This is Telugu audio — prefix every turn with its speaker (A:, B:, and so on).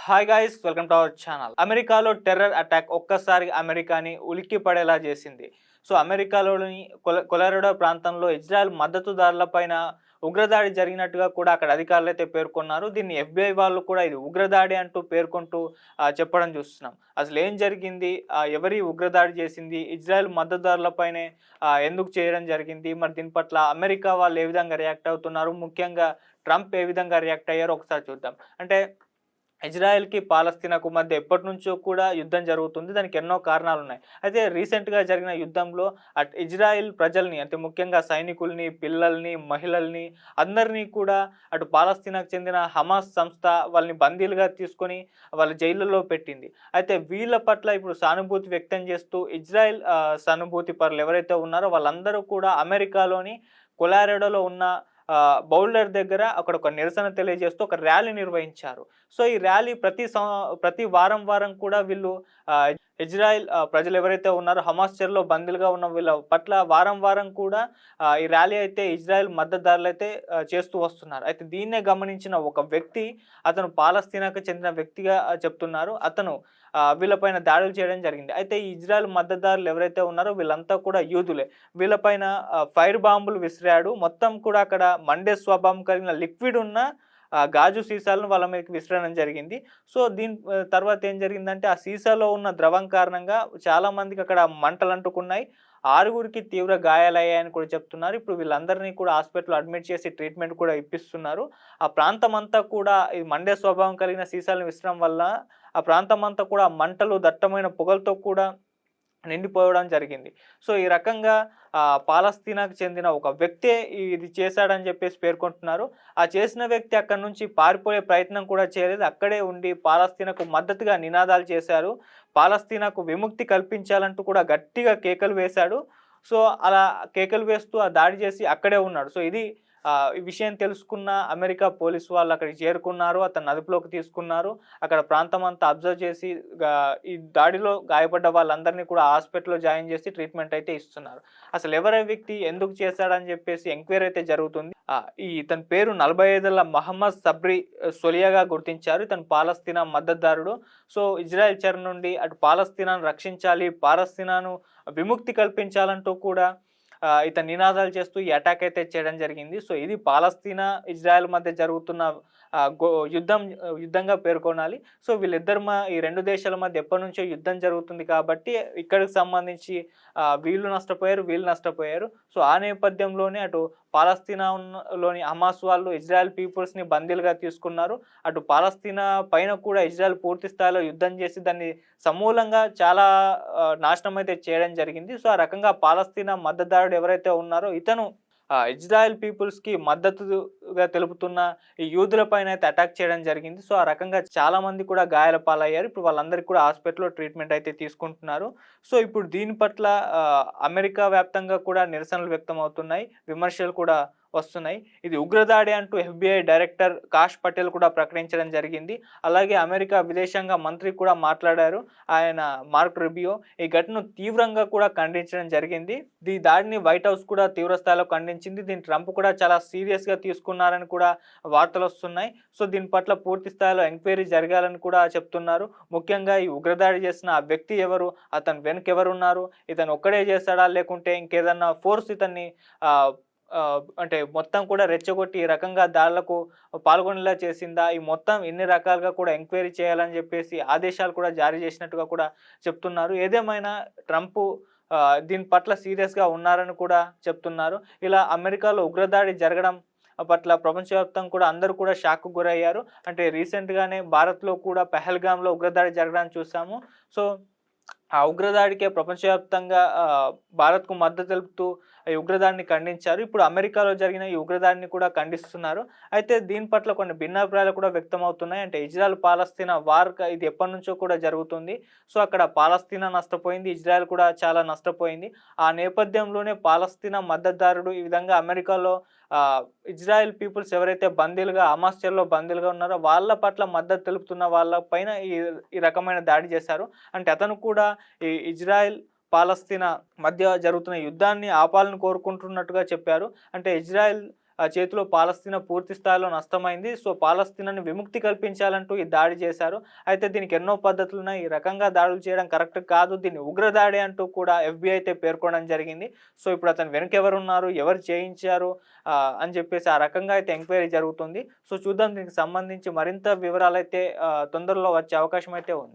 A: Hi guys, welcome to our channel. అమెరికాలో టెర్రర్ అటాక్ ఒక్కసారి అమెరికాని ఉలిక్కి పడేలా చేసింది. సో అమెరికాలోని కొలరాడో ప్రాంతంలో ఇజ్రాయెల్ మద్దతుదారులపైన ఉగ్రదాడి జరిగినట్టుగా కూడా అక్కడ అధికారులైతే పేర్కొన్నారు. దీన్ని ఎఫ్బిఐ వాళ్ళు కూడా ఇది ఉగ్రదాడి అంటూ పేర్కొంటూ చెప్పడం చూస్తున్నాం. అసలు ఏం జరిగింది, ఎవరి ఉగ్రదాడి చేసింది, ఇజ్రాయెల్ మద్దతుదారులపైనే ఎందుకు చేయడం జరిగింది, మరి దీని పట్ల అమెరికా వాళ్ళు ఏ విధంగా రియాక్ట్ అవుతున్నారు, ముఖ్యంగా ట్రంప్ ఏ విధంగా రియాక్ట్ అయ్యారో ఒకసారి చూద్దాం. అంటే ఇజ్రాయెల్‌కి, పాలస్తీనాకు మధ్య ఎప్పటినుంచో కూడా యుద్ధం జరుగుతుంది. దానికి ఎన్నో కారణాలున్నాయి. అయితే రీసెంట్‌గా జరిగిన యుద్ధంలో ఇజ్రాయెల్ ప్రజల్ని, అంటే ముఖ్యంగా సైనికుల్ని, పిల్లల్ని, మహిళల్ని అందరినీ కూడా అటు పాలస్తీనాకు చెందిన హమాస్ సంస్థ వాళ్ళని బందీలుగా తీసుకొని వాళ్ళ జైళ్ళలో పెట్టింది. అయితే వీళ్ళ పట్ల ఇప్పుడు సానుభూతి వ్యక్తం చేస్తూ ఇజ్రాయెల్ సానుభూతి పరులు ఎవరైతే ఉన్నారో వాళ్ళందరూ కూడా అమెరికాలోని కొలారెడోలో ఉన్న బౌల్డర్ దగ్గర అక్కడ ఒక నిరసన తెలియజేస్తూ ఒక ర్యాలీ నిర్వహించారు. సో ఈ ర్యాలీ ప్రతి వారం కూడా వీళ్ళు ఇజ్రాయెల్ ప్రజలు ఎవరైతే ఉన్నారో హమాస్ చెరలో బందీలుగా ఉన్న వీళ్ళ పట్ల వారం కూడా ఈ ర్యాలీ అయితే ఇజ్రాయెల్ మద్దతుదారులైతే చేస్తూ వస్తున్నారు. అయితే దీన్నే గమనించిన ఒక వ్యక్తి, అతను పాలస్తీనాకు చెందిన వ్యక్తిగా చెప్తున్నారు. అతను వీళ్ళపైన దాడులు చేయడం జరిగింది. అయితే ఈ ఇజ్రాయెల్ మద్దతుదారులు ఎవరైతే ఉన్నారో వీళ్ళంతా కూడా యూదులే. వీళ్ళపైన ఫైర్ బాంబులు విసిరాడు. మొత్తం కూడా అక్కడ మండే స్వభావం కలిగిన లిక్విడ్ ఉన్న గాజు సీసాలను వాళ్ళ మీదకి విసరడం జరిగింది. సో దీని తర్వాత ఏం జరిగిందంటే ఆ సీసాలో ఉన్న ద్రవం కారణంగా చాలామందికి అక్కడ మంటలంటుకున్నాయి. 6గురికి తీవ్ర గాయాలయ్యాయని కూడా చెప్తున్నారు. ఇప్పుడు వీళ్ళందరినీ కూడా హాస్పిటల్‌లో అడ్మిట్ చేసి ట్రీట్మెంట్ కూడా ఇప్పిస్తున్నారు. ఆ ప్రాంతమంతా కూడా ఈ మండే స్వభావం కలిగిన సీసాలను విసరడం వల్ల ఆ ప్రాంతమంతా కూడా మంటలు, దట్టమైన పొగలతో కూడా నిండిపోవడం జరిగింది. సో ఈ రకంగా పాలస్తీనాకు చెందిన ఒక వ్యక్తే ఇది చేశాడని చెప్పేసి పేర్కొంటున్నారు. ఆ చేసిన వ్యక్తి అక్కడి నుంచి పారిపోయే ప్రయత్నం కూడా చేయలేదు. అక్కడే ఉండి పాలస్తీనాకు మద్దతుగా నినాదాలు చేశారు. పాలస్తీనాకు విముక్తి కల్పించాలంటూ కూడా గట్టిగా కేకలు వేశాడు. సో అలా కేకలు వేస్తూ ఆ దాడి చేసి అక్కడే ఉన్నాడు. సో ఇది ఈ విషయం తెలుసుకున్న అమెరికా పోలీసు వాళ్ళు అక్కడికి చేరుకున్నారు. అతన్ని అదుపులోకి తీసుకున్నారు. అక్కడ ప్రాంతమంతా అబ్జర్వ్ చేసి ఈ దాడిలో గాయపడ్డ వాళ్ళందరినీ కూడా హాస్పిటల్‌లో జాయిన్ చేసి ట్రీట్మెంట్ అయితే ఇస్తున్నారు. అసలు ఎవరి వ్యక్తి, ఎందుకు చేశాడని చెప్పేసి ఎంక్వైరీ అయితే జరుగుతుంది. ఇతని పేరు 45 ఏళ్ల మహమ్మద్ సబ్రీ సొలియాగా గుర్తించారు. ఇతను పాలస్తీనా మద్దతుదారుడు. సో ఇజ్రాయెల్ చెర నుండి అటు పాలస్తీనాను రక్షించాలి, పాలస్తీనాను విముక్తి కల్పించాలంటూ కూడా ఇతను నినాదాలు చేస్తూ ఈ అటాక్ అయితే చేయడం జరిగింది. సో ఇది పాలస్తీనా, ఇజ్రాయెల్ మధ్య జరుగుతున్న యుద్ధంగా పేర్కొనాలి. సో ఈ 2 దేశాల మధ్య ఎప్పటినుంచో యుద్ధం జరుగుతుంది కాబట్టి ఇక్కడికి సంబంధించి వీళ్ళు నష్టపోయారు, వీళ్ళు నష్టపోయారు. సో ఆ నేపథ్యంలోనే అటు పాలస్తీనాలోని హమాస్ వాళ్ళు ఇజ్రాయెల్ పీపుల్స్‌ని బందీలుగా తీసుకున్నారు. అటు పాలస్తీనా పైన కూడా ఇజ్రాయెల్ పూర్తి స్థాయిలో యుద్ధం చేసి దాన్ని సమూలంగా చాలా నాశనం అయితే చేయడం జరిగింది. సో ఆ రకంగా పాలస్తీనా మద్దతుదారుడు ఎవరైతే ఉన్నారో ఇతను ఇజ్రాయెల్ పీపుల్స్‌కి మద్దతుగా తెలుపుతున్న ఈ యూదులపైన అయితే అటాక్ చేయడం జరిగింది. సో ఆ రకంగా చాలా మంది కూడా గాయాల పాలయ్యారు. ఇప్పుడు వాళ్ళందరికీ కూడా హాస్పిటల్‌లో ట్రీట్మెంట్ అయితే తీసుకుంటున్నారు. సో ఇప్పుడు దీని పట్ల అమెరికా వ్యాప్తంగా కూడా నిరసనలు వ్యక్తమవుతున్నాయి. విమర్శలు కూడా వస్తున్నాయి. ఇది ఉగ్రదాడి అంటూ ఎఫ్బిఐ డైరెక్టర్ కాష్ పటేల్ కూడా ప్రకటించడం జరిగింది. అలాగే అమెరికా విదేశాంగ మంత్రి కూడా మాట్లాడారు. ఆయన మార్క్ రుబియో ఈ ఘటనను తీవ్రంగా కూడా ఖండించడం జరిగింది. ఈ దాడిని వైట్ హౌస్ కూడా తీవ్ర స్థాయిలో ఖండించింది. దీన్ని ట్రంప్ కూడా చాలా సీరియస్‌గా తీసుకున్నారని కూడా వార్తలు వస్తున్నాయి. సో దీని పట్ల పూర్తి స్థాయిలో ఎంక్వైరీ జరగాలని కూడా చెప్తున్నారు. ముఖ్యంగా ఈ ఉగ్రదాడి చేసిన ఆ వ్యక్తి ఎవరు, అతని వెనుక ఎవరున్నారు, ఇతను ఒక్కడే చేశాడా లేకుంటే ఇంకేదన్నా ఫోర్స్ ఇతన్ని అంటే మొత్తం కూడా రెచ్చగొట్టి ఈ రకంగా దాడులకు పాల్గొనేలా చేసిందా, ఈ మొత్తం ఎన్ని రకాలుగా కూడా ఎంక్వైరీ చేయాలని చెప్పేసి ఆదేశాలు కూడా జారీ చేసినట్టుగా కూడా చెప్తున్నారు. ఏదేమైనా ట్రంప్ దీని పట్ల సీరియస్‌గా ఉన్నారని కూడా చెప్తున్నారు. ఇలా అమెరికాలో ఉగ్రదాడి జరగడం పట్ల ప్రపంచవ్యాప్తంగా కూడా అందరూ కూడా షాక్‌కు గురయ్యారు. అంటే రీసెంట్‌గానే భారత్‌లో కూడా పెహల్గామ్‌లో ఉగ్రదాడి జరగడాన్ని చూసాము. సో ఆ ఉగ్రదాడికే ప్రపంచవ్యాప్తంగా భారత్‌కు మద్దతు తెలుపుతూ ఈ ఉగ్రదాడిని ఖండించారు. ఇప్పుడు అమెరికాలో జరిగిన ఈ ఉగ్రదాడిని కూడా ఖండిస్తున్నారు. అయితే దీని పట్ల కొన్ని భిన్నాభిప్రాయాలు కూడా వ్యక్తమవుతున్నాయి. అంటే ఇజ్రాయెల్ పాలస్తీనా వార్ ఇది ఎప్పటినుంచో కూడా జరుగుతుంది. సో అక్కడ పాలస్తీనా నష్టపోయింది, ఇజ్రాయెల్ కూడా చాలా నష్టపోయింది. ఆ నేపథ్యంలోనే పాలస్తీనా మద్దతుదారుడు ఈ విధంగా అమెరికాలో ఇజ్రాయెల్ పీపుల్స్ ఎవరైతే హమాస్ చెరలో బందీలుగా ఉన్నారో వాళ్ళ పట్ల మద్దతు తెలుపుతున్న వాళ్ళ పైన ఈ రకమైన దాడి చేశారు. అంటే అతను కూడా ఈ ఇజ్రాయెల్, పాలస్తీనా మధ్య జరుగుతున్న యుద్ధాన్ని ఆపాలని కోరుకుంటున్నట్టుగా చెప్పారు. అంటే ఇజ్రాయెల్ చేతిలో పాలస్తీనా పూర్తి స్థాయిలో నష్టమైంది. సో, పాలస్తీనాని విముక్తి కల్పించాలంటూ ఈ దాడి చేశారు. అయితే దీనికి ఎన్నో పద్ధతులున్నాయి. ఈ రకంగా దాడులు చేయడం కరెక్ట్ కాదు. దీన్ని ఉగ్రదాడి అంటూ కూడా ఎఫ్‌బీఐ అయితే పేర్కొనడం జరిగింది. సో, ఇప్పుడు అతని వెనుక ఎవరున్నారు? ఎవరు చేయించారు? అని చెప్పేసి ఆ రకంగా అయితే ఎంక్వైరీ జరుగుతుంది. సో, చూద్దాం దీనికి సంబంధించి మరింత వివరాలైతే తొందరలో వచ్చే అవకాశం అయితే ఉంది.